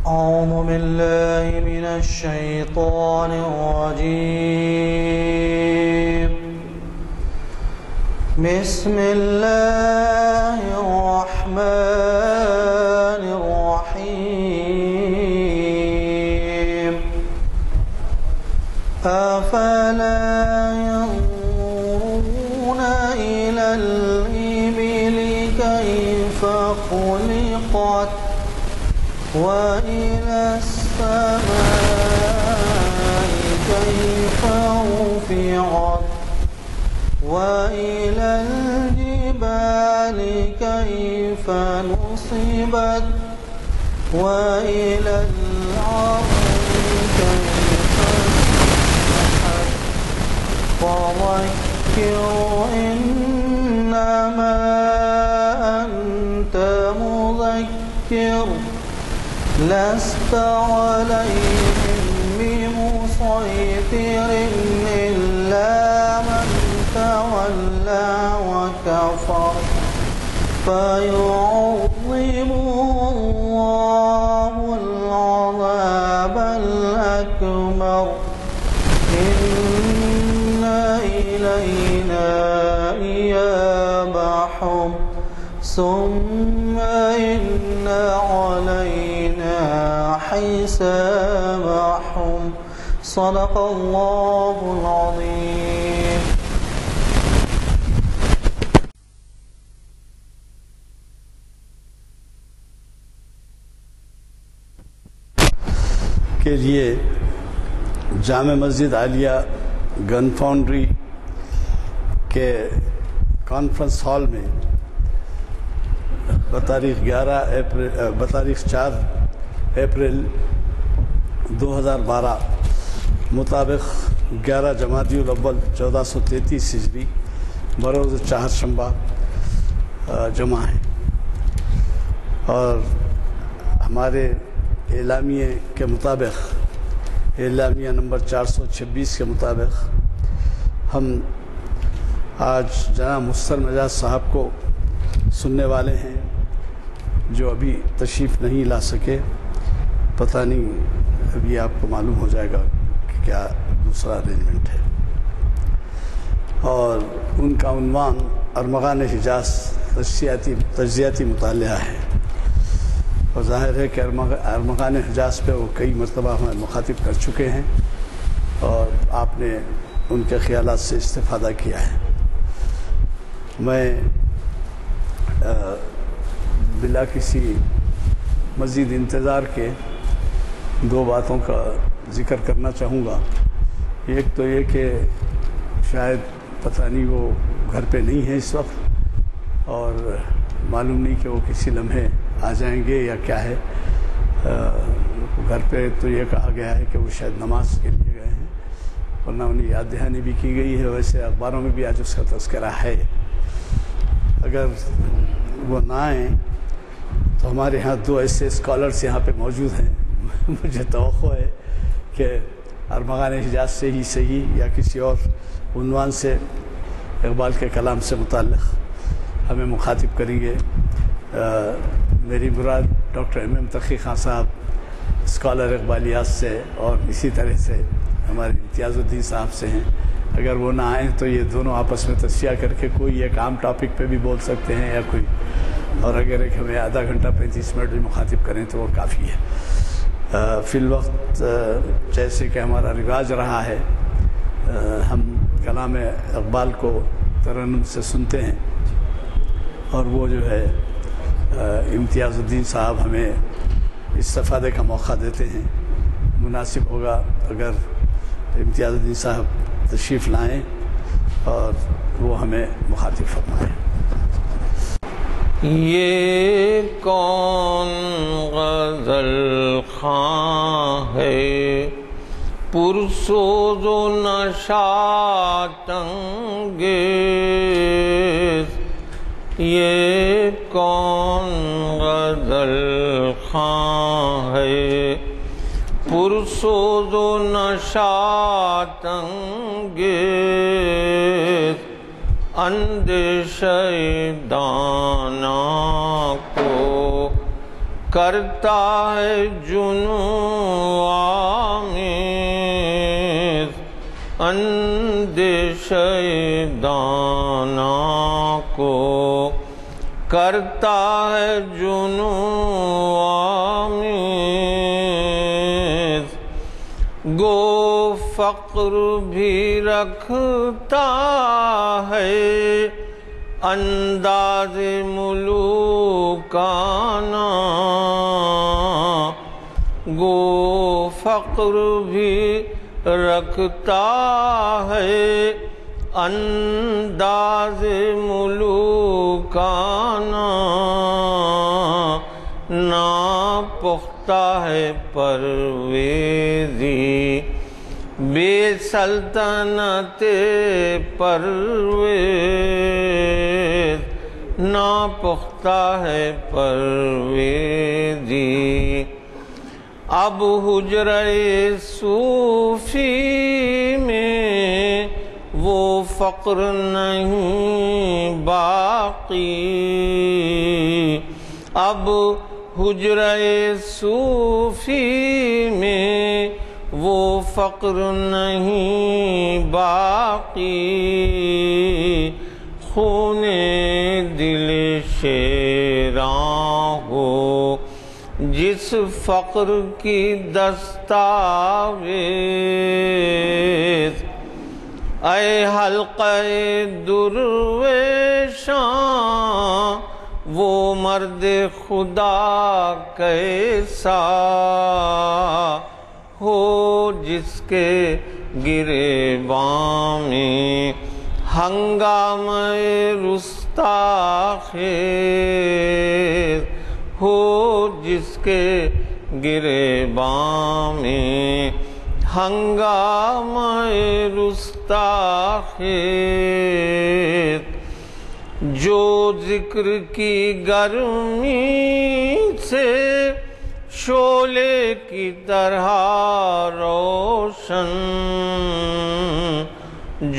أعوذ بالله من الشيطان الرجيم. بسم الله الرحمن الرحيم. أفلا ينظرون إلى الإبل كيف خلقت وإلى السماء كيف رفعت وإلى الجبال كيف نصبت وإلى الأرض كيف سطحت. فذكر إنما أنت مذكر لست عليهم بمسيطر إلا من تولى وكفر فيعظمه الله العذاب الأكبر. إن إلينا إيابهم ثم إن علينا حسابهم. صدق الله العظيم. کے لیے جامع مسجد عالیہ گن فاؤنڈری کے کانفرنس ہال میں بتاریخ 4 اپریل 2012 مطابق 11 جمادی الاول 1433 ہجری بروز چہارشنبہ جمع ہے، اور ہمارے اعلامیے کے مطابق، اعلامیہ نمبر 426 کے مطابق، ہم آج جناب مستر مجاز صاحب کو سننے والے ہیں، جو ابھی تشریف نہیں لا سکے. پتہ نہیں ابھی آپ کو معلوم ہو جائے گا کہ کیا دوسرا ارینجمنٹ ہے. اور ان کا عنوان ارمغان حجاز تجزیاتی مطالعہ ہے، اور ظاہر ہے کہ ارمغان حجاز پہ وہ کئی مرتبہ ہمیں مخاطب کر چکے ہیں، اور آپ نے ان کے خیالات سے استفادہ کیا ہے. میں بلا کسی مزید انتظار کے 2 باتوں کا ذکر کرنا چاہوں گا. ایک تو یہ کہ شاید پتہ نہیں وہ گھر پہ نہیں ہے اس وقت، اور معلوم نہیں کہ وہ کسی لمحے آ جائیں گے یا کیا ہے. گھر پہ تو یہ کہا گیا ہے کہ وہ شاید نماز کے لیے گئے ہیں، ورنہ انہیں یاد دہانی بھی کی گئی ہے. ویسے اخباروں میں بھی آج اس کا تذکرہ ہے. اگر وہ نہ آئیں تو ہمارے ہاں 2 ایسے اسکالرس یہاں پہ موجود ہیں. مجھے توقع ہے کہ ارمغان حجاز سے ہی صحیح یا کسی اور عنوان سے اقبال کے کلام سے متعلق ہمیں مخاطب کریں گے. میری مراد ڈاکٹر ایم تقی خان صاحب اسکالر اقبالیات سے، اور اسی طرح سے ہمارے امتیاز الدین صاحب سے ہیں. اگر وہ نہ آئیں تو یہ دونوں آپس میں تصفیہ کر کے کوئی ایک عام ٹاپک پہ بھی بول سکتے ہیں یا کوئی، اور اگر ایک ہمیں آدھا گھنٹہ 35 منٹ بھی مخاطب کریں تو وہ کافی ہے. فی الوقت جیسے کہ ہمارا رواج رہا ہے، ہم کلام اقبال کو ترنم سے سنتے ہیں، اور وہ جو ہے امتیاز الدین صاحب ہمیں استفادے کا موقع دیتے ہیں. مناسب ہوگا اگر امتیاز الدین صاحب تشریف لائیں اور وہ ہمیں مخاطب فرمائیں. یہ کون غزل خواں ہے پرسوز و نشاط انگیز، یہ کون غزل خواں ہے پرسوز و نشاط انگیز، اندیشہ دانا کو کرتا ہے جنوں آمیز اندیشہ دانا کو، کرتا ہے جنوں آمیز گو فقر بھی رکھتا ہے انداز ملوکانہ، گو فقر بھی رکھتا ہے انداز ملوکانہ، ناپختہ ہے پرویزی بے سلطنت پرویز، ناپختہ ہے پرویزی۔ اب حجرہ صوفی میں وہ فقر نہیں باقی، اب حجرہ صوفی میں وہ فقر نہیں باقی، خون دل شیراں ہو جس فقر کی دستاویز، اے حلقہ درویشاں وہ مرد خدا کیسا ہو جس کے گریباں میں ہنگامہ رستاخیز ہو، جس کے گریباں میں ہنگامہ رستاخیز، جو ذکر کی گرمی سے شعلے کی طرح روشن،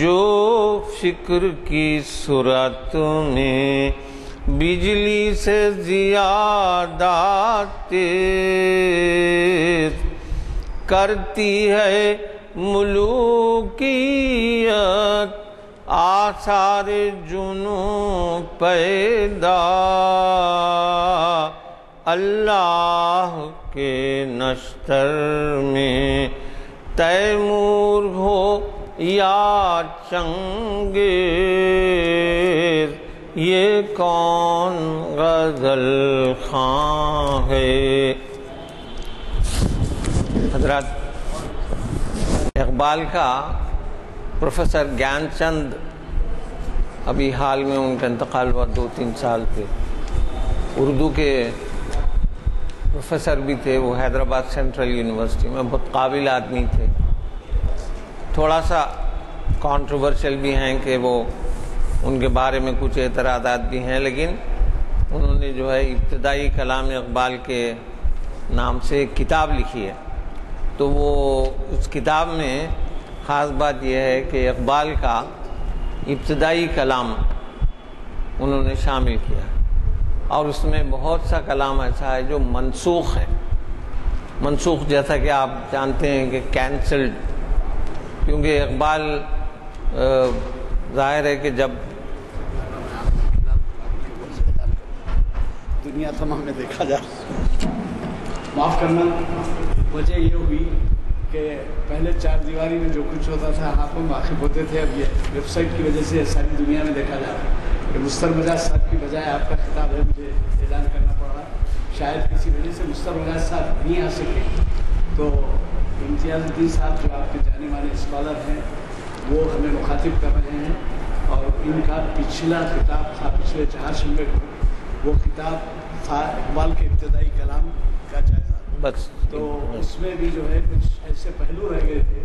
جو فکر کی صورت میں بجلی سے زیادہ تیز کرتی ہے ملوکیت آثار جنوں پیدا، اللہ کے نشتر میں تیمور ہو یا چنگیز، یہ کون غزل خواں ہے۔ حضرات، اقبال کا پروفیسر گیان چند ابھی حال میں ان کا انتقال ہوا 2-3 سال پہ، اردو کے پروفیسر بھی تھے، وہ حیدرآباد سینٹرل یونیورسٹی میں بہت قابل آدمی تھے، تھوڑا سا کانٹروورشل بھی ہیں کہ وہ ان کے بارے میں کچھ اعتراضات بھی ہیں، لیکن انہوں نے جو ہے ابتدائی کلام اقبال کے نام سے ایک کتاب لکھی ہے، تو وہ اس کتاب میں خاص بات یہ ہے کہ اقبال کا ابتدائی کلام انہوں نے شامل کیا، اور اس میں بہت سا کلام ایسا ہے جو منسوخ ہے، منسوخ جیسا کہ آپ جانتے ہیں کہ کینسلڈ، کیونکہ اقبال ظاہر ہے کہ جب دنیا تمام میں دیکھا جا، معاف کرنا، وجہ یہ ہوئی کہ پہلے 4 دیواری میں جو کچھ ہوتا تھا ہاتھوں میں واقف ہوتے تھے، اب یہ ویب سائٹ کی وجہ سے ساری دنیا میں دیکھا جا رہا ہے کہ مستر مجاز صاحب کی بجائے آپ کا خطاب ہے، مجھے اعلان کرنا پڑ رہا، شاید کسی وجہ سے مستر مجاز صاحب نہیں آ سکے، تو امتیاز الدین صاحب جو آپ کے جانے والے اسکالر ہیں وہ ہمیں مخاطب کر رہے ہیں، اور ان کا پچھلا خطاب تھا پچھلے 4 شنبے کو، وہ خطاب تھا اقبال کے ابتدائی کلام کا جائزہ، بس تو اس میں بھی جو ہے کچھ ایسے پہلو رہ گئے تھے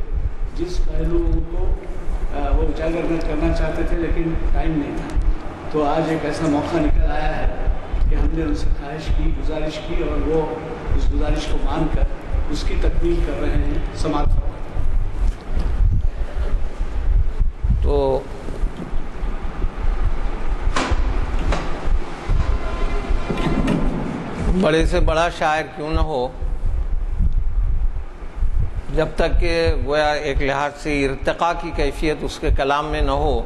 جس پہلو کو وہ اجاگر کرنا چاہتے تھے لیکن ٹائم نہیں تھا، تو آج ایک ایسا موقع نکل آیا ہے کہ ہم نے ان سے خواہش کی، گزارش کی، اور وہ اس گزارش کو مان کر اس کی تکمیل کر رہے ہیں۔ سماعت فرمائیں۔ تو بڑے سے بڑا شاعر کیوں نہ ہو، جب تک کہ گویا ایک لحاظ سے ارتقاء کی کیفیت اس کے کلام میں نہ ہو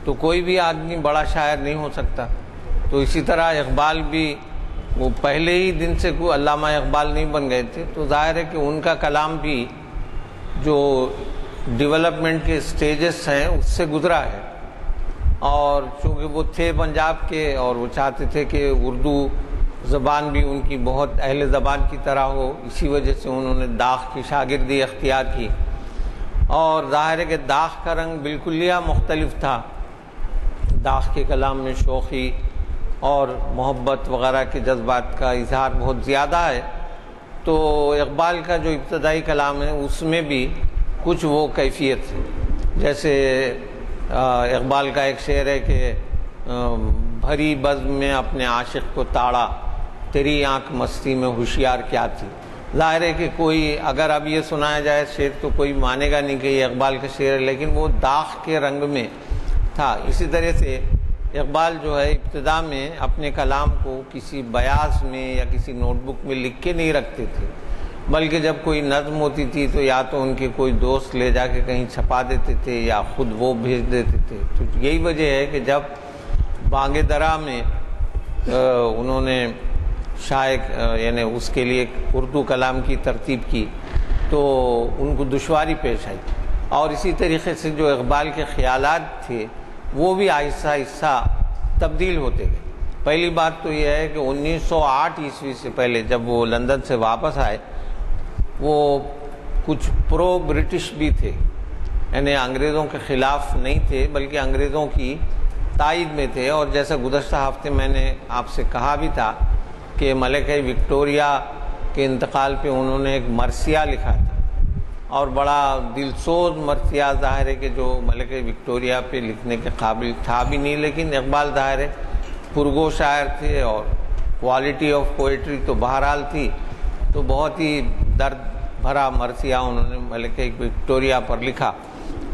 تو کوئی بھی آدمی بڑا شاعر نہیں ہو سکتا۔ تو اسی طرح اقبال بھی وہ پہلے ہی دن سے کوئی علامہ اقبال نہیں بن گئے تھے، تو ظاہر ہے کہ ان کا کلام بھی جو ڈیولپمنٹ کے سٹیجز ہیں اس سے گزرا ہے، اور چونکہ وہ تھے پنجاب کے اور وہ چاہتے تھے کہ اردو زبان بھی ان کی بہت اہل زبان کی طرح ہو، اسی وجہ سے انہوں نے داغ کی شاگردی اختیار کی، اور ظاہر ہے کہ داغ کا رنگ بالکلیہ مختلف تھا۔ داغ کے کلام میں شوخی اور محبت وغیرہ کے جذبات کا اظہار بہت زیادہ ہے، تو اقبال کا جو ابتدائی کلام ہے اس میں بھی کچھ وہ کیفیت ہے۔ جیسے اقبال کا ایک شعر ہے کہ بھری بزم میں اپنے عاشق کو تاڑا، تیری آنکھ مستی میں ہوشیار کیا تھی۔ ظاہر ہے کہ کوئی اگر اب یہ سنایا جائے شعر تو کوئی مانے گا نہیں کہ یہ اقبال کا شعر ہے، لیکن وہ داغ کے رنگ میں تھا۔ اسی طرح سے اقبال جو ہے ابتدا میں اپنے کلام کو کسی بیاض میں یا کسی نوٹ بک میں لکھ کے نہیں رکھتے تھے، بلکہ جب کوئی نظم ہوتی تھی تو یا تو ان کے کوئی دوست لے جا کے کہیں چھپا دیتے تھے یا خود وہ بھیج دیتے تھے۔ تو یہی وجہ ہے کہ جب بانگ درا میں انہوں نے یعنی اس کے لیے اردو کلام کی ترتیب کی تو ان کو دشواری پیش آئی، اور اسی طریقے سے جو اقبال کے خیالات تھے وہ بھی آہستہ آہستہ تبدیل ہوتے گئے۔ پہلی بات تو یہ ہے کہ 1908 عیسوی سے پہلے جب وہ لندن سے واپس آئے وہ کچھ پرو برٹش بھی تھے، یعنی انگریزوں کے خلاف نہیں تھے بلکہ انگریزوں کی تائید میں تھے، اور جیسا گزشتہ ہفتے میں نے آپ سے کہا بھی تھا کہ ملکہ وکٹوریہ کے انتقال پہ انہوں نے ایک مرثیہ لکھا تھا، اور بڑا دلسوز مرثیہ، ظاہر ہے کہ جو ملکہ وکٹوریہ پہ لکھنے کے قابل تھا بھی نہیں، لیکن اقبال ظاہر ہے پرگو شاعر تھے اور کوالٹی آف پوئٹری تو بہرحال تھی، تو بہت ہی درد بھرا مرثیہ انہوں نے ملکہ وکٹوریہ پر لکھا۔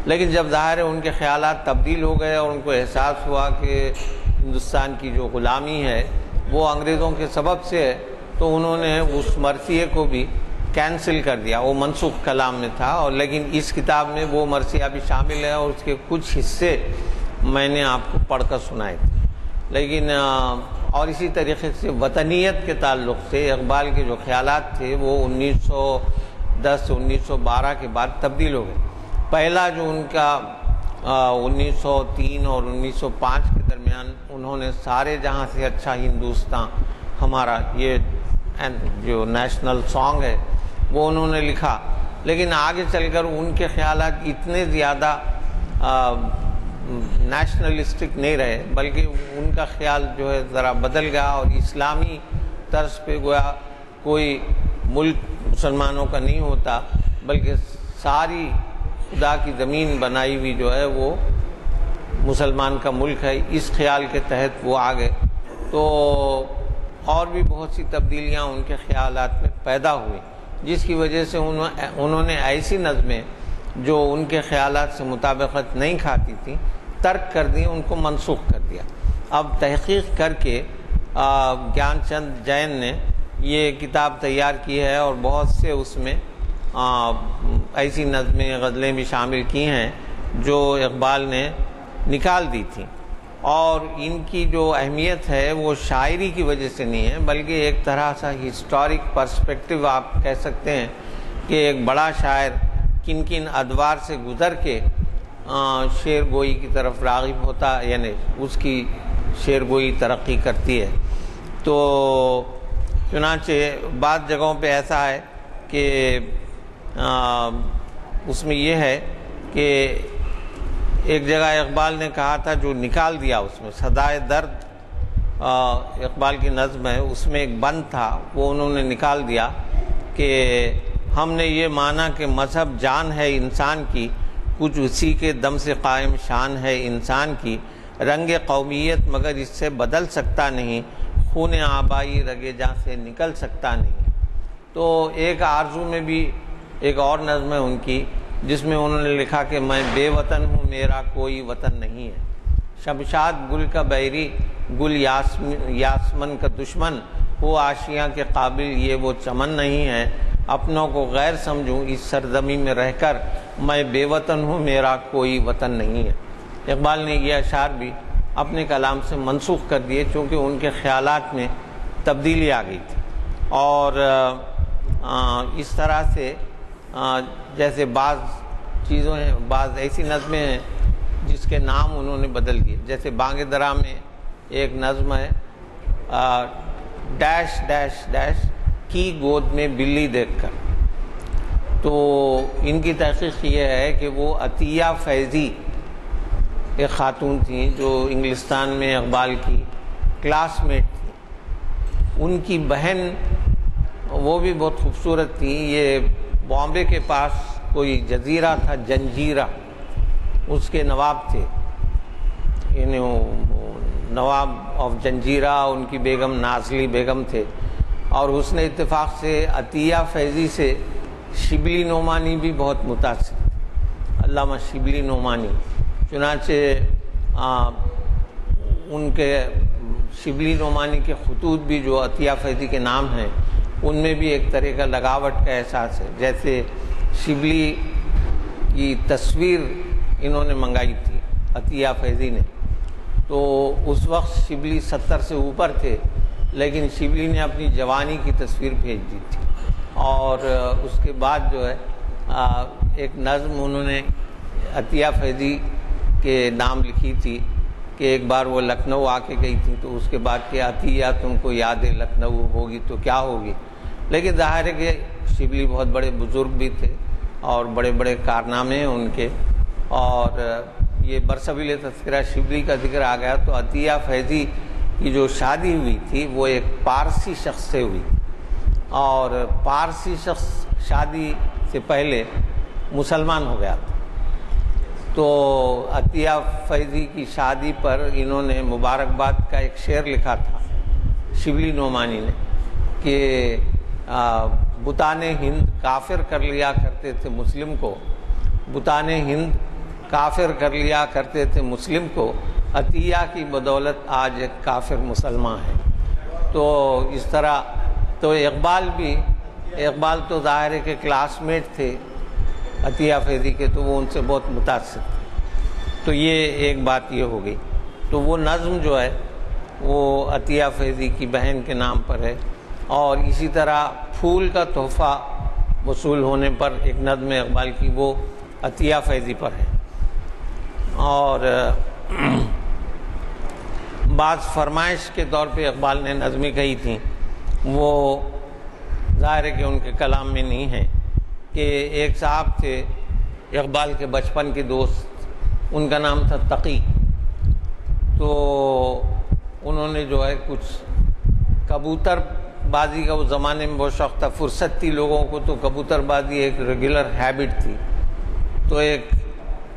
لیکن جب ظاہر ہے ان کے خیالات تبدیل ہو گئے اور ان کو احساس ہوا کہ ہندوستان کی جو غلامی ہے وہ انگریزوں کے سبب سے ہے، تو انہوں نے اس مرثیے کو بھی کینسل کر دیا، وہ منسوخ کلام میں تھا، اور لیکن اس کتاب میں وہ مرثیہ بھی شامل ہے اور اس کے کچھ حصے میں نے آپ کو پڑھ کر سنائے تھے۔ لیکن اور اسی طریقے سے وطنیت کے تعلق سے اقبال کے جو خیالات تھے وہ 1910 1912 کے بعد تبدیل ہو گئے۔ پہلا جو ان کا 1903 اور 1905 کے درمیان انہوں نے سارے جہاں سے اچھا ہندوستان ہمارا، یہ جو نیشنل سانگ ہے وہ انہوں نے لکھا، لیکن آگے چل کر ان کے خیالات اتنے زیادہ نیشنلسٹک نہیں رہے، بلکہ ان کا خیال جو ہے ذرا بدل گیا، اور اسلامی طرز پہ گویا کوئی ملک مسلمانوں کا نہیں ہوتا بلکہ ساری خدا کی زمین بنائی ہوئی جو ہے وہ مسلمان کا ملک ہے، اس خیال کے تحت وہ آ گئے۔ تو اور بھی بہت سی تبدیلیاں ان کے خیالات میں پیدا ہوئی، جس کی وجہ سے انہوں نے ایسی نظمیں جو ان کے خیالات سے مطابقت نہیں کھاتی تھیں ترک کر دی، ان کو منسوخ کر دیا۔ اب تحقیق کر کے گیان چند جین نے یہ کتاب تیار کی ہے، اور بہت سے اس میں ایسی نظمیں غزلیں بھی شامل کی ہیں جو اقبال نے نکال دی تھیں، اور ان کی جو اہمیت ہے وہ شاعری کی وجہ سے نہیں ہے بلکہ ایک طرح سا ہسٹورک پرسپیکٹیو آپ کہہ سکتے ہیں کہ ایک بڑا شاعر کن کن ادوار سے گزر کے شعر گوئی کی طرف راغب ہوتا، یعنی اس کی شعر گوئی ترقی کرتی ہے۔ تو چنانچہ بعض جگہوں پہ ایسا ہے کہ اس میں یہ ہے کہ ایک جگہ اقبال نے کہا تھا، جو نکال دیا اس میں صدائے درد اقبال کی نظم ہے، اس میں ایک بند تھا وہ انہوں نے نکال دیا کہ ہم نے یہ مانا کہ مذہب جان ہے انسان کی، کچھ اسی کے دم سے قائم شان ہے انسان کی، رنگ قومیت مگر اس سے بدل سکتا نہیں، خون آبائی رگے جاں سے نکل سکتا نہیں۔ تو ایک آرزو میں بھی ایک اور نظم ہے ان کی جس میں انہوں نے لکھا کہ میں بے وطن ہوں، میرا کوئی وطن نہیں ہے، شمشاد گل کا بیری، گل یاسمن کا دشمن، وہ آشیاں کے قابل یہ وہ چمن نہیں ہے، اپنوں کو غیر سمجھوں، اس سرزمین میں رہ کر میں بے وطن ہوں، میرا کوئی وطن نہیں ہے۔ اقبال نے یہ اشعار بھی اپنے کلام سے منسوخ کر دیے چونکہ ان کے خیالات میں تبدیلی آ گئی تھی، اور اس طرح سے جیسے بعض چیزوں ہیں، بعض ایسی نظمیں ہیں جس کے نام انہوں نے بدل دیے، جیسے بانگ درا میں ایک نظم ہے ڈیش ڈیش ڈیش کی گود میں بلی دیکھ کر۔ تو ان کی تحقیق یہ ہے کہ وہ عطیہ فیضی ایک خاتون تھیں جو انگلستان میں اقبال کی کلاس میٹ تھی، ان کی بہن وہ بھی بہت خوبصورت تھی۔ یہ بامبے کے پاس کوئی جزیرہ تھا جنجیرہ، اس کے نواب تھے، یعنی نواب آف جنجیرہ ان کی بیگم نازلی بیگم تھے، اور حسن اتفاق سے عطیہ فیضی سے شبلی نعمانی بھی بہت متاثر تھے، علامہ شبلی نعمانی۔ چنانچہ ان کے شبلی نعمانی کے خطوط بھی جو عطیہ فیضی کے نام ہیں ان میں بھی ایک طرح کا لگاوٹ کا احساس ہے۔ جیسے شبلی کی تصویر انہوں نے منگائی تھی عطیہ فیضی نے، تو اس وقت شبلی 70 سے اوپر تھے، لیکن شبلی نے اپنی جوانی کی تصویر بھیج دی تھی، اور اس کے بعد جو ہے ایک نظم انہوں نے عطیہ فیضی کے نام لکھی تھی کہ ایک بار وہ لکھنؤ آ کے گئی تھی، تو اس کے بعد کہ عطیہ تم کو یاد لکھنؤ ہوگی تو کیا ہوگی، لیکن ظاہر ہے کہ شبلی بہت بڑے بزرگ بھی تھے اور بڑے بڑے کارنامے ہیں ان کے، اور یہ برسبیل تذکرہ شبلی کا ذکر آ گیا تو عطیہ فیضی کی جو شادی ہوئی تھی وہ ایک پارسی شخص سے ہوئی، اور پارسی شخص شادی سے پہلے مسلمان ہو گیا تھا، تو عطیہ فیضی کی شادی پر انہوں نے مبارکباد کا ایک شعر لکھا تھا شبلی نعمانی نے کہ بتان ہند کافر کر لیا کرتے تھے مسلم کو، بتان ہند کافر کر لیا کرتے تھے مسلم کو، عطیہ کی بدولت آج ایک کافر مسلمان ہے۔ تو اس طرح تو اقبال تو ظاہر ہے کہ کلاس میٹ تھے عطیہ فیضی کے، تو وہ ان سے بہت متاثر تھے۔ تو یہ ایک بات یہ ہو گئی۔ تو وہ نظم جو ہے وہ عطیہ فیضی کی بہن کے نام پر ہے، اور اسی طرح پھول کا تحفہ وصول ہونے پر ایک نظم اقبال کی وہ عطیہ فیضی پر ہے، اور بعض فرمائش کے طور پہ اقبال نے نظمیں کہی تھیں، وہ ظاہر ہے کہ ان کے کلام میں نہیں ہے، کہ ایک صاحب تھے اقبال کے بچپن کے دوست، ان کا نام تھا تقی، تو انہوں نے جو ہے کچھ کبوتر بازی کا اس زمانے میں بہت شوق تھا، فرصت تھی لوگوں کو تو کبوتر بازی ایک ریگولر ہیبٹ تھی، تو ایک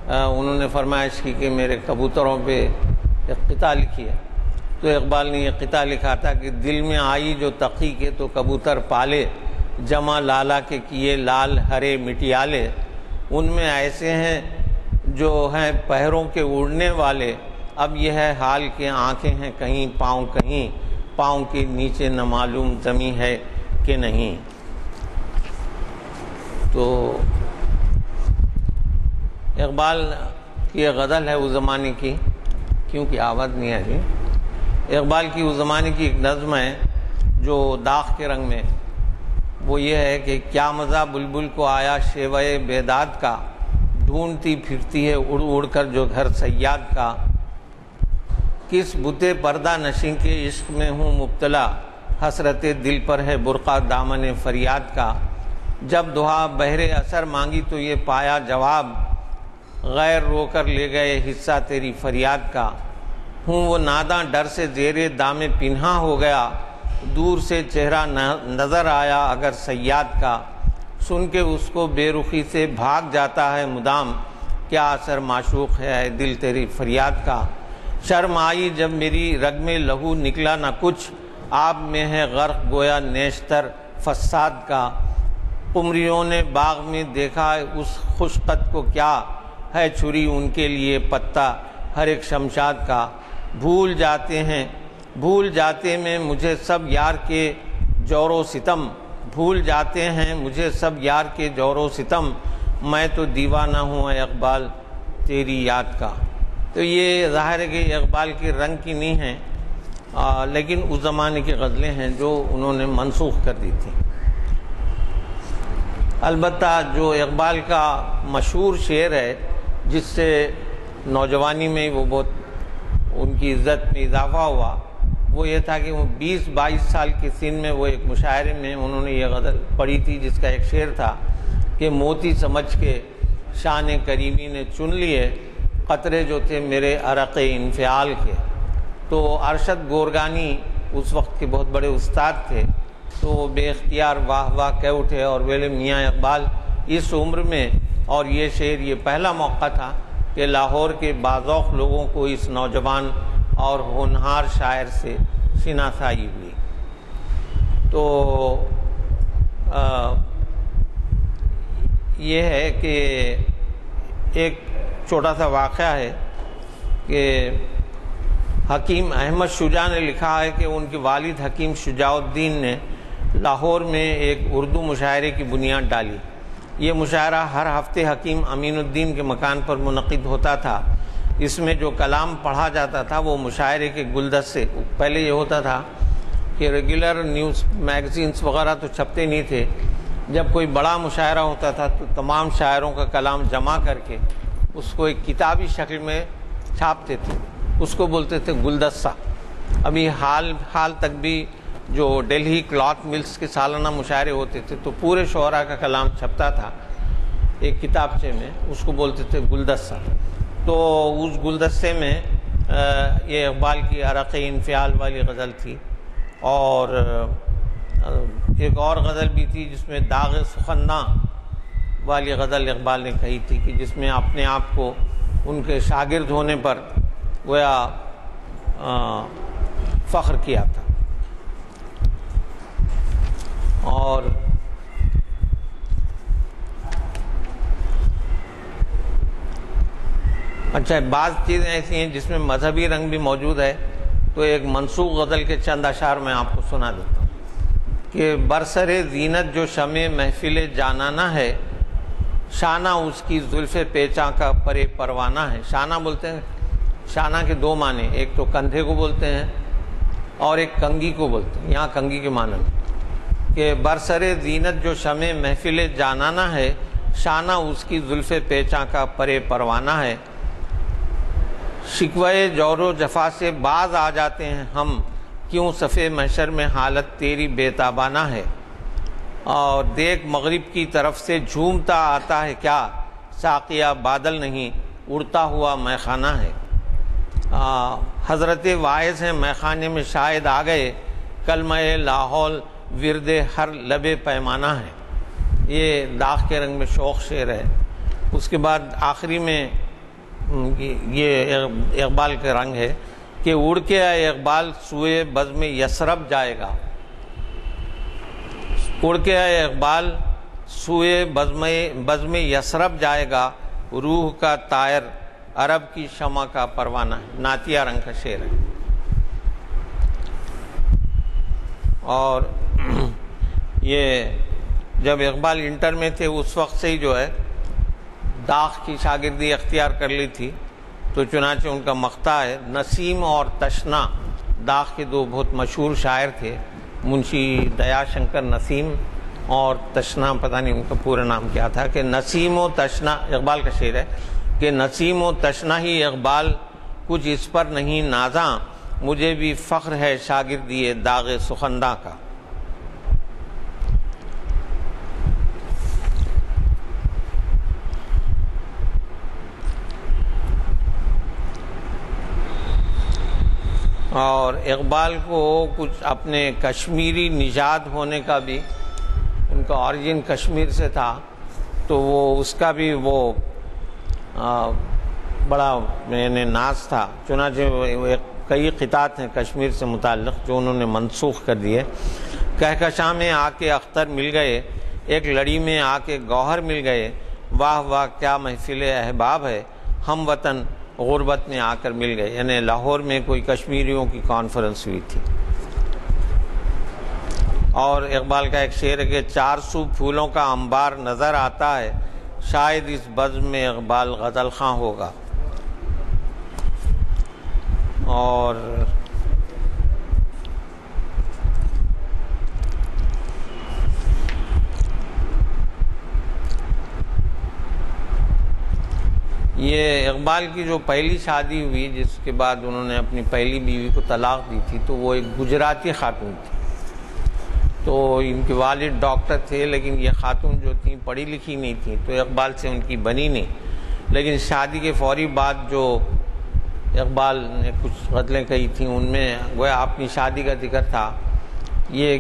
انہوں نے فرمائش کی کہ میرے کبوتروں پہ ایک قطعہ لکھی ہے، تو اقبال نے یہ قطعہ لکھا تھا کہ دل میں آئی جو تقی کے تو کبوتر پالے، جمع لالا کے کیے لال ہرے مٹیالے، ان میں ایسے ہیں جو ہیں پہروں کے اڑنے والے، اب یہ ہے حال کہ آنکھیں ہیں کہیں پاؤں کے نیچے نہ معلوم زمیں ہے کہ نہیں۔ تو اقبال کی ایک غزل ہے اس زمانے کی، کیونکہ آواز نہیں آ رہی، اقبال کی اس زمانے کی ایک نظم ہے جو داغ کے رنگ میں، وہ یہ ہے کہ کیا مزہ بلبل کو آیا شیوے بیداد کا، ڈھونڈتی پھرتی ہے اڑ اڑ کر جو گھر صیاد کا، کس بتے پردہ نشیں کے عشق میں ہوں مبتلا، حسرت دل پر ہے برقع دامن فریاد کا، جب دعا بہر اثر مانگی تو یہ پایا جواب، غیر رو کر لے گئے حصہ تیری فریاد کا، ہوں وہ ناداں ڈر سے زیر دام پنہا ہو گیا، دور سے چہرہ نظر آیا اگر صیاد کا، سن کے اس کو بے رخی سے بھاگ جاتا ہے مدام، کیا اثر معشوق ہے دل تیری فریاد کا، شرم آئی جب میری رگ میں لہو نکلا نہ کچھ، آب میں ہے غرق گویا نیشتر فساد کا، قمریوں نے باغ میں دیکھا اس خوش قد کو، کیا ہے چھری ان کے لیے پتہ ہر ایک شمشاد کا، بھول جاتے ہیں بھول جاتے میں مجھے سب یار کے جور و ستم، بھول جاتے ہیں مجھے سب یار کے جور و ستم، میں تو دیوانہ ہوں اے اقبال تیری یاد کا۔ تو یہ ظاہر ہے کہ یہ اقبال کی رنگ کی نہیں ہیں، لیکن اس زمانے کی غزلیں ہیں جو انہوں نے منسوخ کر دی تھیں۔ البتہ جو اقبال کا مشہور شعر ہے جس سے نوجوانی میں وہ بہت ان کی عزت میں اضافہ ہوا، وہ یہ تھا کہ وہ 20-22 سال کے سن میں وہ ایک مشاعرے میں انہوں نے یہ غزل پڑھی تھی، جس کا ایک شعر تھا کہ موتی سمجھ کے شان کریمی نے چن لیے، قطرے جو تھے میرے عرق انفعال کے۔ تو ارشد گورگانی اس وقت کے بہت بڑے استاد تھے، تو وہ بے اختیار واہ واہ کہہ اٹھے اور بولے میاں اقبال اس عمر میں، اور یہ شعر یہ پہلا موقع تھا کہ لاہور کے باذوق لوگوں کو اس نوجوان اور ہونہار شاعر سے شناسائی ہوئی۔ تو یہ ہے کہ ایک چھوٹا سا واقعہ ہے کہ حکیم احمد شجاع نے لکھا ہے کہ ان کے والد حکیم شجاع الدین نے لاہور میں ایک اردو مشاعرے کی بنیاد ڈالی۔ یہ مشاعرہ ہر ہفتے حکیم امین الدین کے مکان پر منعقد ہوتا تھا۔ اس میں جو کلام پڑھا جاتا تھا وہ مشاعرے کے گلدستے، پہلے یہ ہوتا تھا کہ ریگولر نیوز میگزینس وغیرہ تو چھپتے نہیں تھے، جب کوئی بڑا مشاعرہ ہوتا تھا تو تمام شاعروں کا کلام جمع کر کے اس کو ایک کتابی شکل میں چھاپتے تھے، اس کو بولتے تھے گلدستہ۔ ابھی حال تک بھی جو دہلی کلاتھ ملز کے سالانہ مشاعرے ہوتے تھے تو پورے شعراء کا کلام چھپتا تھا ایک کتابچے میں، اس کو بولتے تھے گلدستہ۔ تو اس گلدستے میں یہ اقبال کی عرق انفعال والی غزل تھی، اور ایک اور غزل بھی تھی جس میں داغ سخناں والی غزل اقبال نے کہی تھی، کہ جس میں اپنے آپ کو ان کے شاگرد ہونے پر گویا فخر کیا تھا۔ اور اچھا، بعض چیزیں ایسی ہیں جس میں مذہبی رنگ بھی موجود ہے، تو ایک منسوخ غزل کے چند اشعار میں آپ کو سنا دیتا ہوں کہ برسر زینت جو شمع محفل جانانہ ہے، شانہ اس کی زلف پیچاں کا پرے پروانہ ہے۔ شانہ بولتے ہیں، شانہ کے دو معنی، ایک تو کندھے کو بولتے ہیں اور ایک کنگھی کو بولتے ہیں، یہاں کنگھی کے معنی میں، کہ برسر زینت جو شمع محفل جانانہ ہے، شانہ اس کی زلف پیچاں کا پرے پروانہ ہے۔ شکوے جور و جفا سے باز آ جاتے ہیں ہم، کیوں صفِ محشر میں حالت تیری بے تابانہ ہے۔ اور دیکھ مغرب کی طرف سے جھومتا آتا ہے کیا، ساقیہ بادل نہیں اڑتا ہوا میخانہ ہے۔ حضرت واعظ ہیں میخانے میں شاید آ گئے، کلمہ لاحول ورد ہر لب پیمانہ ہے۔ یہ داغ کے رنگ میں شوق شعر ہے۔ اس کے بعد آخری میں یہ اقبال کا رنگ ہے کہ اڑ کے آئے اقبال سوئے بزم یثرب جائے گا، اڑ کے آئے اقبال سوئے بزم یثرب جائے گا، روح کا طائر عرب کی شمع کا پروانہ ہے۔ نعتیہ رنگ کا شعر ہے۔ اور یہ جب اقبال انٹر میں تھے اس وقت سے ہی جو ہے داغ کی شاگردی اختیار کر لی تھی، تو چنانچہ ان کا مقطع ہے نسیم اور تشنا، داغ کے دو بہت مشہور شاعر تھے، منشی دیا شنکر نسیم اور تشنا، پتہ نہیں ان کا پورا نام کیا تھا، کہ نسیم و تشنا، اقبال کا شعر ہے کہ نسیم و تشنا ہی اقبال کچھ اس پر نہیں نازاں، مجھے بھی فخر ہے شاگردی داغ سخنداں کا۔ اور اقبال کو کچھ اپنے کشمیری نژاد ہونے کا بھی، ان کا اوریجن کشمیر سے تھا، تو وہ اس کا بھی وہ بڑا ناز تھا، چنانچہ کئی قطعات ہیں کشمیر سے متعلق جو انہوں نے منسوخ کر دیے۔ کہکشاں میں آ کے اختر مل گئے، ایک لڑی میں آ کے گوہر مل گئے، واہ واہ کیا محفل احباب ہے، ہم وطن غربت میں آ کر مل گئے. یعنی لاہور میں کوئی کشمیریوں کی کانفرنس ہوئی تھی. اور اقبال کا ایک شعر ہے کہ 400 پھولوں کا انبار نظر آتا ہے، شاید اس بزم میں اقبال غزل خواں ہوگا. اور یہ اقبال کی جو پہلی شادی ہوئی جس کے بعد انہوں نے اپنی پہلی بیوی کو طلاق دی تھی تو وہ ایک گجراتی خاتون تھی. تو ان کے والد ڈاکٹر تھے لیکن یہ خاتون جو تھیں پڑھی لکھی نہیں تھیں تو اقبال سے ان کی بنی نہیں. لیکن شادی کے فوری بعد جو اقبال نے کچھ غزلیں کہی تھیں ان میں گویا اپنی شادی کا ذکر تھا. یہ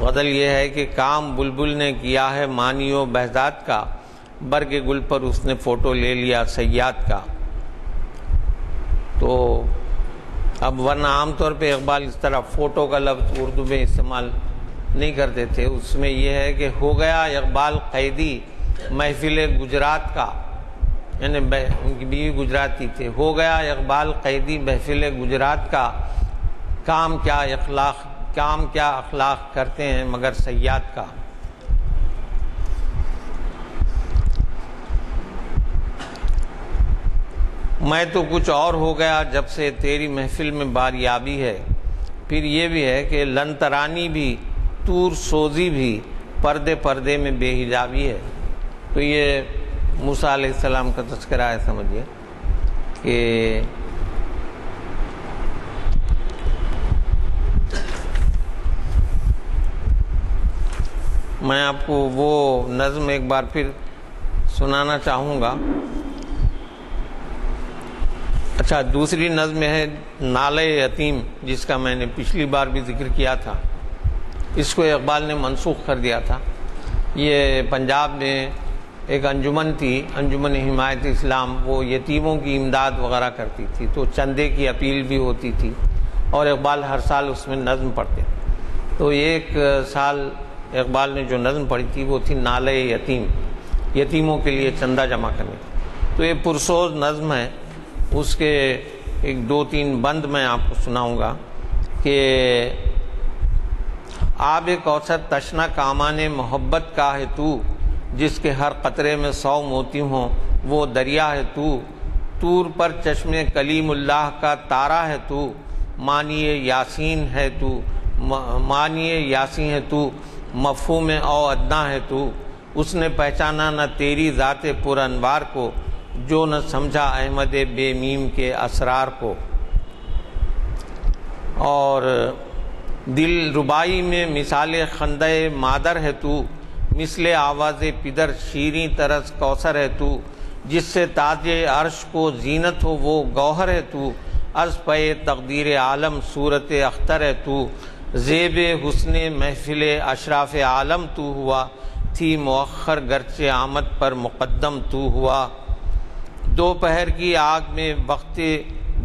غزل یہ ہے کہ کام بلبل نے کیا ہے مانی و بہزاد کا، برگ گل پر اس نے فوٹو لے لیا سیاد کا. تو اب ورنہ عام طور پہ اقبال اس طرح فوٹو کا لفظ اردو میں استعمال نہیں کرتے تھے. اس میں یہ ہے کہ ہو گیا اقبال قیدی محفل گجرات کا، یعنی ان کی بیوی گجراتی تھے. ہو گیا اقبال قیدی محفل گجرات کا، کام کیا اخلاق کرتے ہیں مگر سیاد کا. میں تو کچھ اور ہو گیا جب سے تیری محفل میں باریابی ہے. پھر یہ بھی ہے کہ لن ترانی بھی تور سوزی بھی پردے پردے میں بے حجابی ہے. تو یہ موسیٰ علیہ السلام کا تذکرہ ہے. سمجھیے کہ میں آپ کو وہ نظم ایک بار پھر سنانا چاہوں گا. اچھا، دوسری نظم ہے نالہ یتیم، جس کا میں نے پچھلی بار بھی ذکر کیا تھا. اس کو اقبال نے منسوخ کر دیا تھا. یہ پنجاب میں ایک انجمن تھی، انجمن حمایت اسلام، وہ یتیموں کی امداد وغیرہ کرتی تھی. تو چندے کی اپیل بھی ہوتی تھی اور اقبال ہر سال اس میں نظم پڑھتے. تو ایک سال اقبال نے جو نظم پڑھی تھی وہ تھی نالہ یتیم، یتیموں کے لیے چندہ جمع کرنے. تو یہ پرسوز نظم ہے. اس کے ایک 2-3 بند میں آپ کو سناؤں گا کہ آب کوثر تشنا کامان محبت کا ہے تو، جس کے ہر قطرے میں 100 موتی ہوں وہ دریا ہے تو. طور پر چشم کلیم اللہ کا تارا ہے تو، مانی یاسین ہے تو، مانی یاسین ہے تو، مفہوم او ادنا ہے تو. اس نے پہچانا نہ تیری ذات پر انوار کو، جو نہ سمجھا احمد بے میم کے اسرار کو. اور دل ربائی میں مثال خندہ مادر ہے تو، مثل آواز پدر شیریں طرز کوثر ہے تو. جس سے تاج عرش کو زینت ہو وہ گوہر ہے تو، از پہ تقدیر عالم صورت اختر ہے تو. زیب حسن محفل اشراف عالم تو ہوا، تھی مؤخر گرچہ آمد پر مقدم تو ہوا. دوپہر کی آگ میں وقت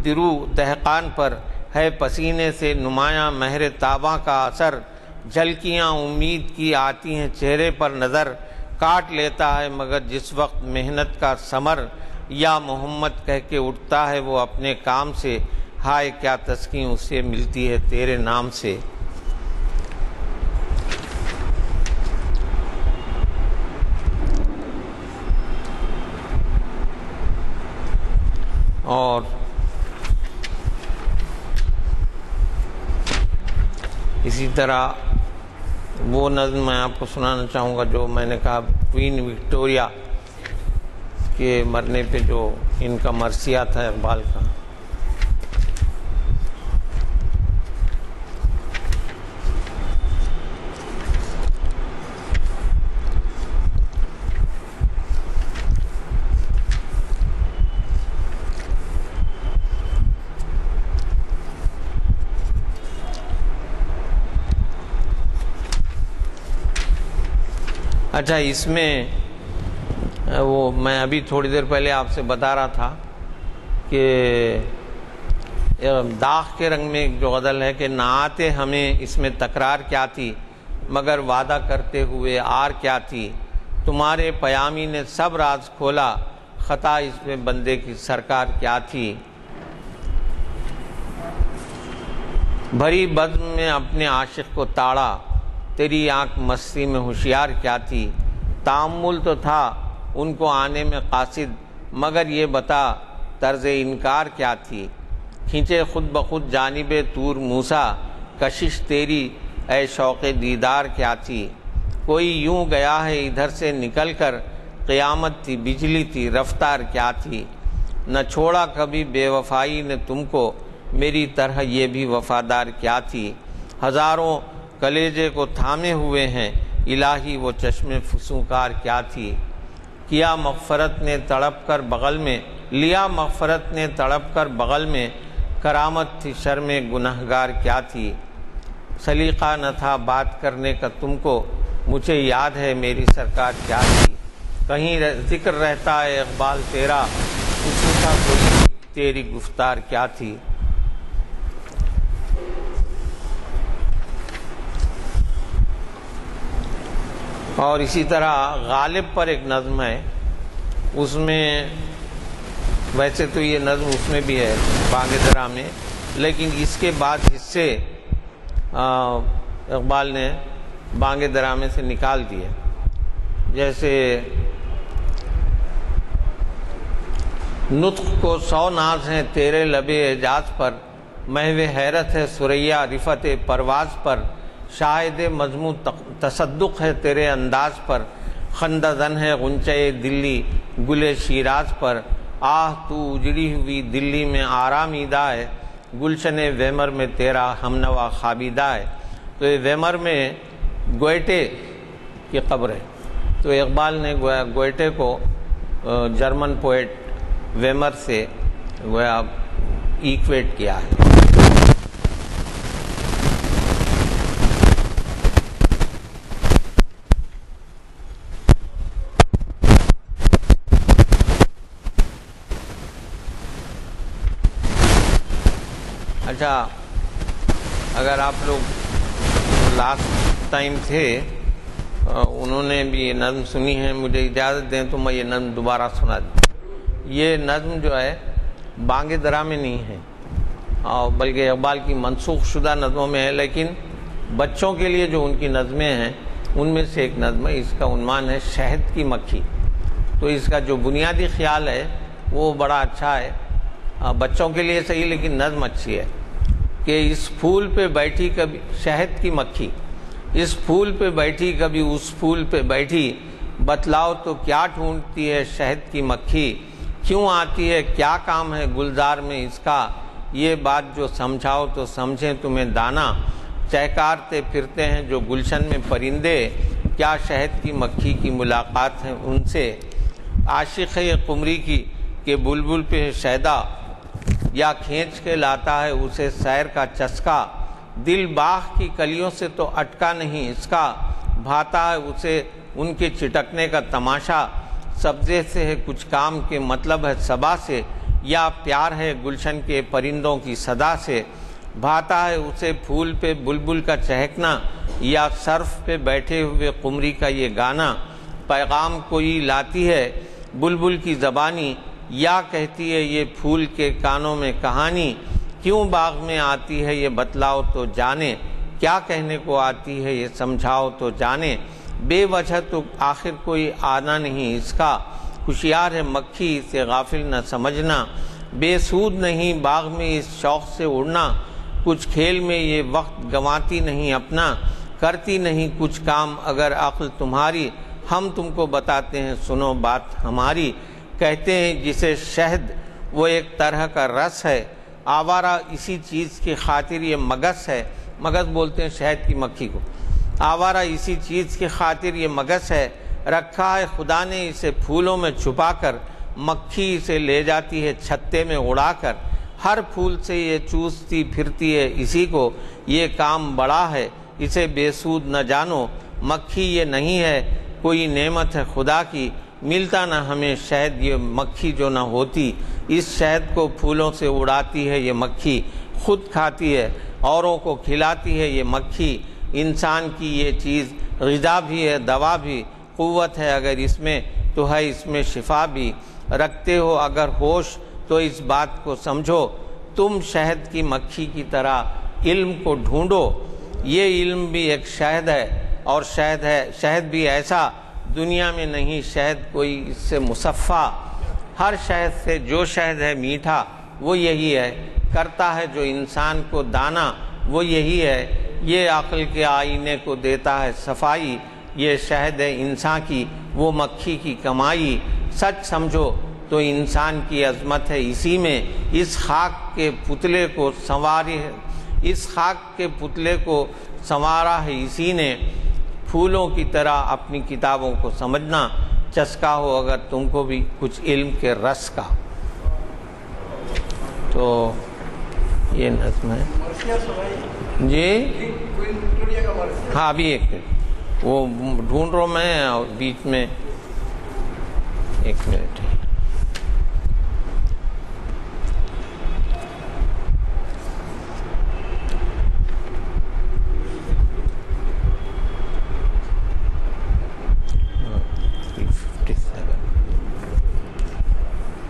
درو دہقان پر، ہے پسینے سے نمایاں مہر تاباں کا اثر. جھلکیاں امید کی آتی ہیں چہرے پر نظر، کاٹ لیتا ہے مگر جس وقت محنت کا ثمر. یا محمد کہہ کے اٹھتا ہے وہ اپنے کام سے، ہائے کیا تسکین اسے ملتی ہے تیرے نام سے. اور اسی طرح وہ نظم میں آپ کو سنانا چاہوں گا جو میں نے کہا کوئین وکٹوریہ کے مرنے پہ جو ان کا مرثیہ تھا اقبال کا. اچھا، اس میں وہ میں ابھی تھوڑی دیر پہلے آپ سے بتا رہا تھا کہ داغ کے رنگ میں جو غزل ہے کہ نہ آتے ہمیں اس میں تکرار کیا تھی، مگر وعدہ کرتے ہوئے آر کیا تھی. تمہارے پیامی نے سب راز کھولا، خطا اس میں بندے کی سرکار کیا تھی؟ بھری بزم میں اپنے عاشق کو تاڑا، تیری آنکھ مستی میں ہوشیار کیا تھی؟ تأمل تو تھا ان کو آنے میں قاصد، مگر یہ بتا طرز انکار کیا تھی؟ کھینچے خود بخود جانب طور موسیٰ، کشش تیری اے شوق دیدار کیا تھی؟ کوئی یوں گیا ہے ادھر سے نکل کر، قیامت تھی بجلی تھی رفتار کیا تھی؟ نہ چھوڑا کبھی بے وفائی نے تم کو، میری طرح یہ بھی وفادار کیا تھی؟ ہزاروں کلیجے کو تھامے ہوئے ہیں، الہی وہ چشم فسونکار کیا تھی؟ کیا مغفرت نے تڑپ کر بغل میں، لیا مغفرت نے تڑپ کر بغل میں، کرامت تھی شرم گنہگار کیا تھی؟ سلیقہ نہ تھا بات کرنے کا تم کو، مجھے یاد ہے میری سرکار کیا تھی؟ کہیں ذکر رہتا ہے اقبال تیرا، پوچھتا کوئی تیری گفتار کیا تھی؟ اور اسی طرح غالب پر ایک نظم ہے، اس میں ویسے تو یہ نظم اس میں بھی ہے بانگ درا میں، لیکن اس کے بعد حصے اقبال نے بانگ درا میں سے نکال دیے، جیسے نطق کو 100 ناز ہیں تیرے لب اعجاز پر، محو حیرت ہے ثریا رفت پرواز پر، شاہد مضمون تصدق ہے تیرے انداز پر، خندہ زن ہے غنچۂ دلی گل شیراز پر، آہ تو اجڑی ہوئی دلی میں آرامیدہ ہے، گلشن ویمر میں تیرا ہمنوا خوابیدہ ہے۔ تو یہ ویمر میں گوئٹے کی قبر ہے، تو اقبال نے گویا گوئٹے کو جرمن پوئٹ ویمر سے گویا ایکویٹ کیا ہے۔ اچھا، اگر آپ لوگ لاسٹ ٹائم تھے انہوں نے بھی یہ نظم سنی ہے، مجھے اجازت دیں تو میں یہ نظم دوبارہ سنا دوں۔ یہ نظم جو ہے بانگ درا میں نہیں ہے، اور بلکہ اقبال کی منسوخ شدہ نظموں میں ہے، لیکن بچوں کے لیے جو ان کی نظمیں ہیں ان میں سے ایک نظم ہے، اس کا عنوان ہے شہد کی مکھی۔ تو اس کا جو بنیادی خیال ہے وہ بڑا اچھا ہے، بچوں کے لیے صحیح، لیکن نظم اچھی ہے کہ اس پھول پہ بیٹھی کبھی شہد کی مکھی، اس پھول پہ بیٹھی کبھی اس پھول پہ بیٹھی، بتلاؤ تو کیا ڈھونڈتی ہے شہد کی مکھی، کیوں آتی ہے کیا کام ہے گلزار میں اس کا، یہ بات جو سمجھاؤ تو سمجھیں تمہیں دانا، چہکارتے پھرتے ہیں جو گلشن میں پرندے، کیا شہد کی مکھی کی ملاقات ہے ان سے، عاشق ہے قمری کی کہ بلبل پہ ہے شیدا، یا کھینچ کے لاتا ہے اسے سیر کا چسکا، دل باغ کی کلیوں سے تو اٹکا نہیں اس کا، بھاتا ہے اسے ان کے چٹکنے کا تماشا، سبزے سے ہے کچھ کام کے مطلب ہے صبا سے، یا پیار ہے گلشن کے پرندوں کی صدا سے، بھاتا ہے اسے پھول پہ بلبل کا چہکنا، یا سرف پہ بیٹھے ہوئے قمری کا یہ گانا، پیغام کوئی لاتی ہے بلبل کی زبانی، یا کہتی ہے یہ پھول کے کانوں میں کہانی، کیوں باغ میں آتی ہے یہ بتلاؤ تو جانے، کیا کہنے کو آتی ہے یہ سمجھاؤ تو جانے، بے وجہ تو آخر کوئی آنا نہیں اس کا، ہوشیار ہے مکھی اسے غافل نہ سمجھنا، بے سود نہیں باغ میں اس شوق سے اڑنا، کچھ کھیل میں یہ وقت گنواتی نہیں اپنا، کرتی نہیں کچھ کام اگر عقل تمہاری، ہم تم کو بتاتے ہیں سنو بات ہماری، کہتے ہیں جسے شہد وہ ایک طرح کا رس ہے، آوارہ اسی چیز کی خاطر یہ مگس ہے، مگس بولتے ہیں شہد کی مکھی کو، آوارہ اسی چیز کی خاطر یہ مگس ہے، رکھا ہے خدا نے اسے پھولوں میں چھپا کر، مکھی اسے لے جاتی ہے چھتے میں اڑا کر، ہر پھول سے یہ چوستی پھرتی ہے اسی کو، یہ کام بڑا ہے اسے بے سود نہ جانو، مکھی یہ نہیں ہے کوئی نعمت ہے خدا کی، ملتا نہ ہمیں شہد یہ مکھی جو نہ ہوتی، اس شہد کو پھولوں سے اڑاتی ہے یہ مکھی، خود کھاتی ہے اوروں کو کھلاتی ہے یہ مکھی، انسان کی یہ چیز غذا بھی ہے دوا بھی، قوت ہے اگر اس میں تو ہے اس میں شفا بھی، رکھتے ہو اگر ہوش تو اس بات کو سمجھو، تم شہد کی مکھی کی طرح علم کو ڈھونڈو، یہ علم بھی ایک شہد ہے، اور شہد بھی ایسا دنیا میں نہیں شہد کوئی اس سے مصفا، ہر شہد سے جو شہد ہے میٹھا وہ یہی ہے، کرتا ہے جو انسان کو دانا وہ یہی ہے، یہ عقل کے آئینے کو دیتا ہے صفائی، یہ شہد ہے انسان کی وہ مکھی کی کمائی، سچ سمجھو تو انسان کی عظمت ہے اسی میں، اس خاک کے پتلے کو سنوارا ہے اسی نے، پھولوں کی طرح اپنی کتابوں کو سمجھنا، چسکا ہو اگر تم کو بھی کچھ علم کے رس کا۔ تو یہ نظم ہے جی، ہاں ابھی ایک وہ ڈھونڈ رہا میں، اور بیچ میں ایک منٹ ہے۔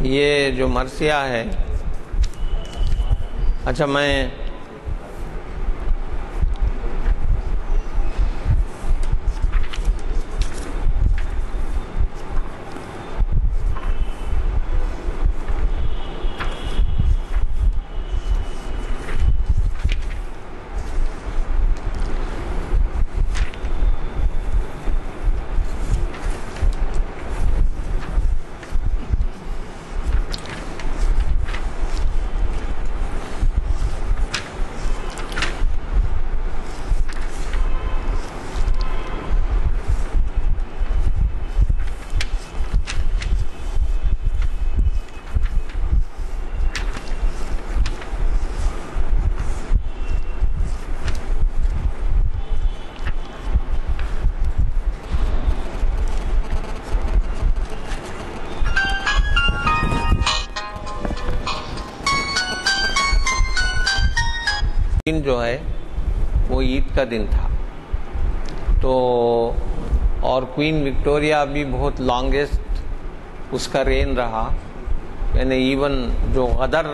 یہ جو مرثیہ ہے، اچھا میں دن جو ہے وہ عید کا دن تھا، تو اور کوئین وکٹوریہ بھی بہت لانگسٹ اس کا رین رہا، یعنی ایون جو غدر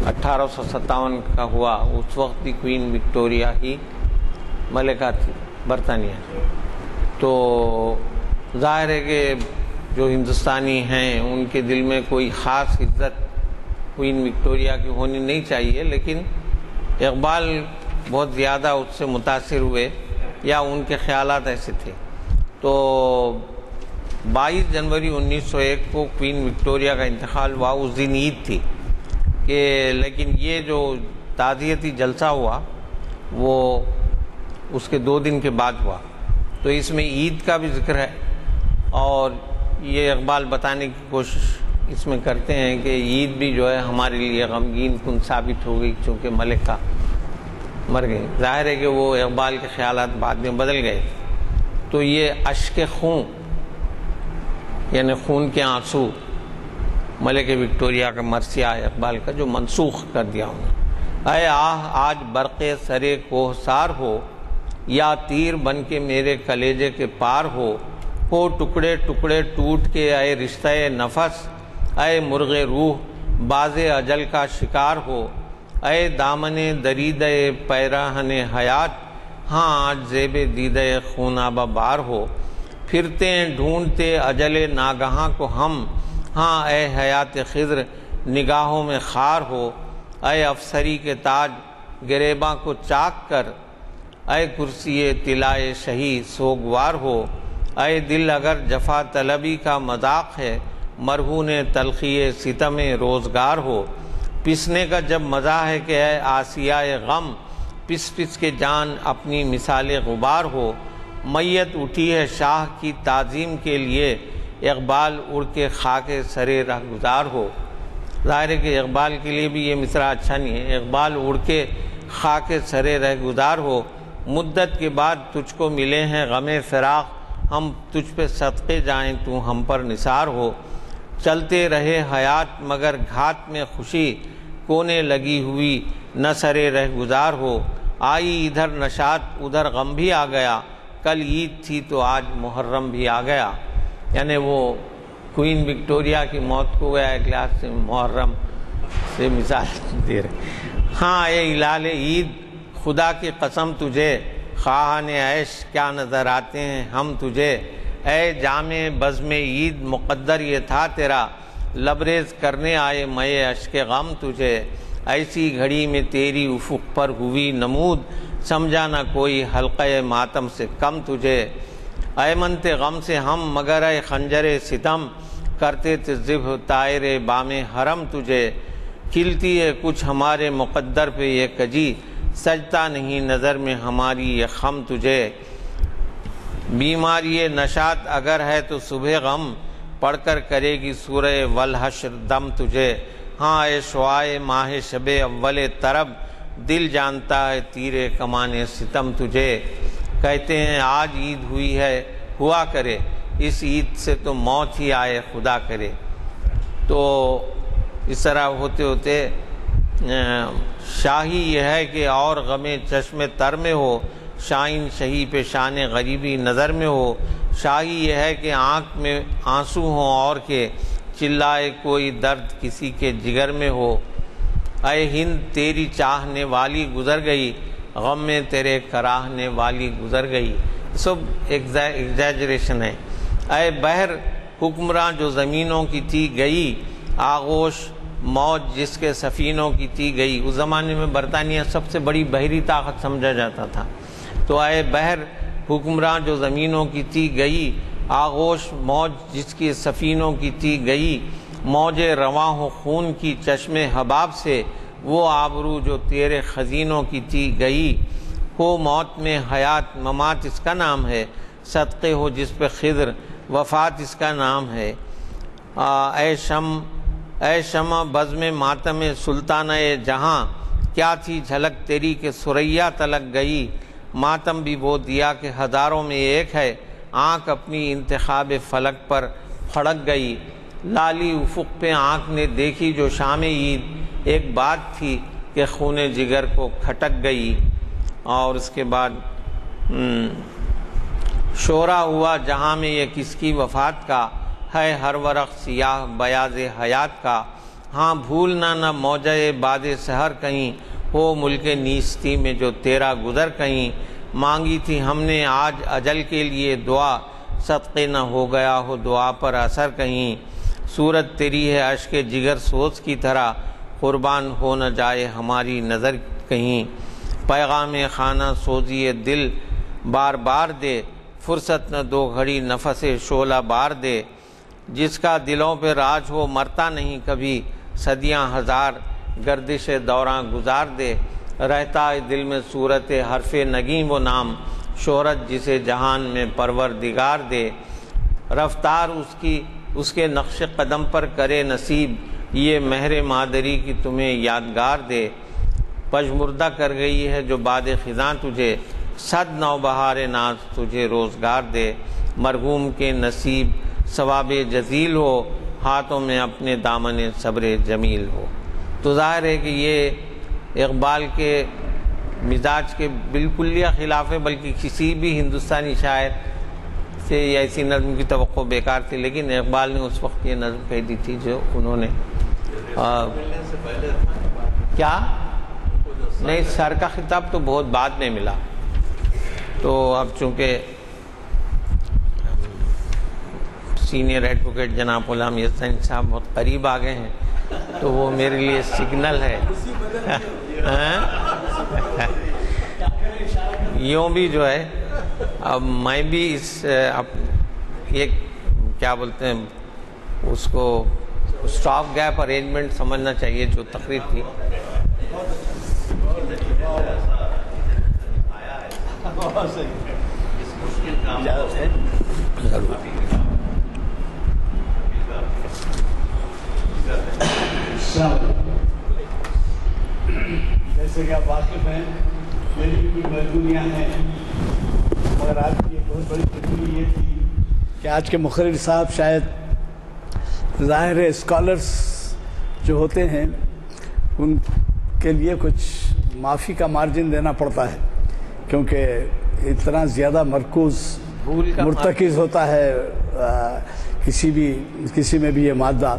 1857 کا ہوا اس وقت بھی کوئین وکٹوریہ ہی ملکہ تھی برطانیہ۔ تو ظاہر ہے کہ جو ہندوستانی ہیں ان کے دل میں کوئی خاص عزت کوئین وکٹوریہ کی ہونی نہیں چاہیے، لیکن اقبال بہت زیادہ اس سے متاثر ہوئے یا ان کے خیالات ایسے تھے۔ تو 22 جنوری 1901 کو کوئین وکٹوریہ کا انتقال ہوا، اس دن عید تھی لیکن یہ جو تعزیتی جلسہ ہوا وہ اس کے 2 دن کے بعد ہوا، تو اس میں عید کا بھی ذکر ہے، اور یہ اقبال بتانے کی کوشش اس میں کرتے ہیں کہ عید بھی جو ہے ہمارے لیے غمگین کن ثابت ہو گئی چونکہ ملکہ مر گئی۔ ظاہر ہے کہ وہ اقبال کے خیالات بعد میں بدل گئے، تو یہ اشک خون یعنی خون کے آنسو ملکہ وکٹوریہ کا مرثیہ ہے اقبال کا، جو منسوخ کر دیا انہوں نے۔ اے آہ آج برق سرے کوہسار ہو، یا تیر بن کے میرے کلیجے کے پار ہو ٹکڑے ٹکڑے ٹوٹ کے اے رشتہ نفس، اے مرغ روح باز اجل کا شکار ہو، اے دامن دریدہ پیراہن حیات، ہاں آج زیب دیدہ خونابہ بار ہو، پھرتے ڈھونڈتے اجل ناگہاں کو ہم، ہاں اے حیات خضر نگاہوں میں خار ہو، اے افسری کے تاج گریباں کو چاک کر، اے کرسی طلائے شہی سوگوار ہو، اے دل اگر جفا طلبی کا مذاق ہے، مرہون تلخی ستم روزگار ہو، پسنے کا جب مزہ ہے کہ اے آسیائے غم، پس پس کے جان اپنی مثال غبار ہو، میت اٹھی ہے شاہ کی تعظیم کے لیے، اقبال اڑ کے خاک سرے رہ گزار ہو۔ ظاہر ہے کہ اقبال کے لیے بھی یہ مصرع اچھا نہیں ہے، اقبال اڑ کے خاک سرے رہ گزار ہو، مدت کے بعد تجھ کو ملے ہیں غم فراق، ہم تجھ پہ صدقے جائیں تو ہم پر نثار ہو، چلتے رہے حیات مگر گھات میں خوشی، کونے لگی ہوئی نہ سرے رہ گزار ہو، آئی ادھر نشاط ادھر غم بھی آ گیا، کل عید تھی تو آج محرم بھی آ گیا۔ یعنی وہ کوئین وکٹوریا کی موت کو گیا کلاس سے محرم سے مثال دے رہے. ہاں اے ہلال عید خدا کی قسم تجھے خواہان عیش کیا نظر آتے ہیں ہم تجھے. اے جامع بزم عید مقدر یہ تھا تیرا لبریز کرنے آئے مئے اشک غم تجھے. ایسی گھڑی میں تیری افق پر ہوئی نمود سمجھا نہ کوئی حلقہ ماتم سے کم تجھے. اے منت غم سے ہم مگر اے خنجر ستم کرتے تھے ذبح طائر بام حرم تجھے. کھلتی ہے کچھ ہمارے مقدر پہ یہ کجی سجتا نہیں نظر میں ہماری یہ خم تجھے. بیماری نشاط اگر ہے تو صبح غم پڑھ کر کرے گی سورہ والحشر دم تجھے. ہاں اے شعائے ماہ شب اول طرب دل جانتا ہے تیرے کمانے ستم تجھے. کہتے ہیں آج عید ہوئی ہے ہوا کرے اس عید سے تو موت ہی آئے خدا کرے. تو اس طرح ہوتے ہوتے شاہی یہ ہے کہ اور غم چشم تر میں ہو شاہین شہی پہ شان غریبی نظر میں ہو. شاہی یہ ہے کہ آنکھ میں آنسو ہوں اور کہ چلائے کوئی درد کسی کے جگر میں ہو. اے ہند تیری چاہنے والی گزر گئی غم میں تیرے کراہنے والی گزر گئی. سب ایگزیجریشن ہے. اے بحر حکمراں جو زمینوں کی تھی گئی آغوش موج جس کے سفینوں کی تھی گئی. اس زمانے میں برطانیہ سب سے بڑی بحری طاقت سمجھا جاتا تھا. تو اے بحر حکمراں جو زمینوں کی تھی گئی آغوش موج جس کی سفینوں کی تھی گئی. موج رواں ہو خون کی چشم حباب سے وہ آبرو جو تیرے خزینوں کی تھی گئی. ہو موت میں حیات ممات اس کا نام ہے صدقے ہو جس پہ خضر وفات اس کا نام ہے. اے شمع بزم ماتم سلطانہ جہاں کیا تھی جھلک تیری کہ ثریا تلک گئی. ماتم بھی وہ دیا کہ ہزاروں میں ایک ہے آنکھ اپنی انتخاب فلک پر پھڑک گئی. لالی افق پہ آنکھ نے دیکھی جو شام عید ایک بات تھی کہ خون جگر کو کھٹک گئی. اور اس کے بعد شورا ہوا جہاں میں یہ کس کی وفات کا ہے ہر ورق سیاہ بیاض حیات کا. ہاں بھولنا نہ موجہ باد سحر کہیں ہو ملک نیستی میں جو تیرا گزر کہیں. مانگی تھی ہم نے آج اجل کے لیے دعا صدقے نہ ہو گیا ہو دعا پر اثر کہیں. صورت تیری ہے اشک جگر سوز کی طرح قربان ہو نہ جائے ہماری نظر کہیں. پیغام خانہ سوزی دل بار بار دے فرصت نہ دو گھڑی نفس شعلہ بار دے. جس کا دلوں پہ راج ہو مرتا نہیں کبھی صدیاں ہزار گردش دوراں گزار دے. رہتا ہے دل میں صورت حرف نگین و نام شہرت جسے جہان میں پروردگار دے. رفتار اس کے نقش قدم پر کرے نصیب یہ مہر مادری کی تمہیں یادگار دے. پژمردہ کر گئی ہے جو باد خزاں تجھے صد نو بہار ناز تجھے روزگار دے. مرحوم کے نصیب ثواب جزیل ہو ہاتھوں میں اپنے دامن صبر جمیل ہو. تو ظاہر ہے کہ یہ اقبال کے مزاج کے بالکل خلاف ہے بلکہ کسی بھی ہندوستانی شاعر سے ایسی نظم کی توقع بیکار تھی. لیکن اقبال نے اس وقت یہ نظم کہہ دی تھی جو انہوں نے کیا نہیں سر کا خطاب تو بہت بعد میں ملا. تو اب چونکہ سینئر ایڈوکیٹ جناب غلام یحسین صاحب بہت قریب آ گئے ہیں تو وہ میرے لیے سگنل ہے. یوں بھی جو ہے اب میں بھی اس یہ کیا بولتے ہیں اس کو اسٹاپ گیپ ارینجمنٹ سمجھنا چاہیے جو تقریر تھی. جیسے کہ آپ واقف ہیں میری بھی کچھ مجبوریاں ہیں مگر آج کی ایک بہت بڑی مجبوری یہ تھی کہ آج کے مقرر صاحب شاید ظاہر ہے اسکالرس جو ہوتے ہیں ان کے لیے کچھ معافی کا مارجن دینا پڑتا ہے کیونکہ اتنا زیادہ مرکوز مرتکز ہوتا ہے کسی میں بھی یہ مادہ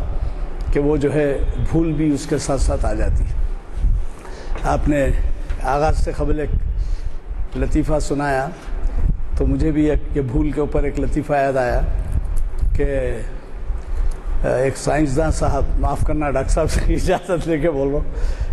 کہ وہ جو ہے بھول بھی اس کے ساتھ ساتھ آ جاتی ہے۔ آپ نے آغاز سے قبل ایک لطیفہ سنایا تو مجھے بھی یہ بھول کے اوپر ایک لطیفہ یاد آیا کہ ایک سائنسداں صاحب، معاف کرنا ڈاکٹر صاحب سے اجازت لے کے بول رہا ہوں،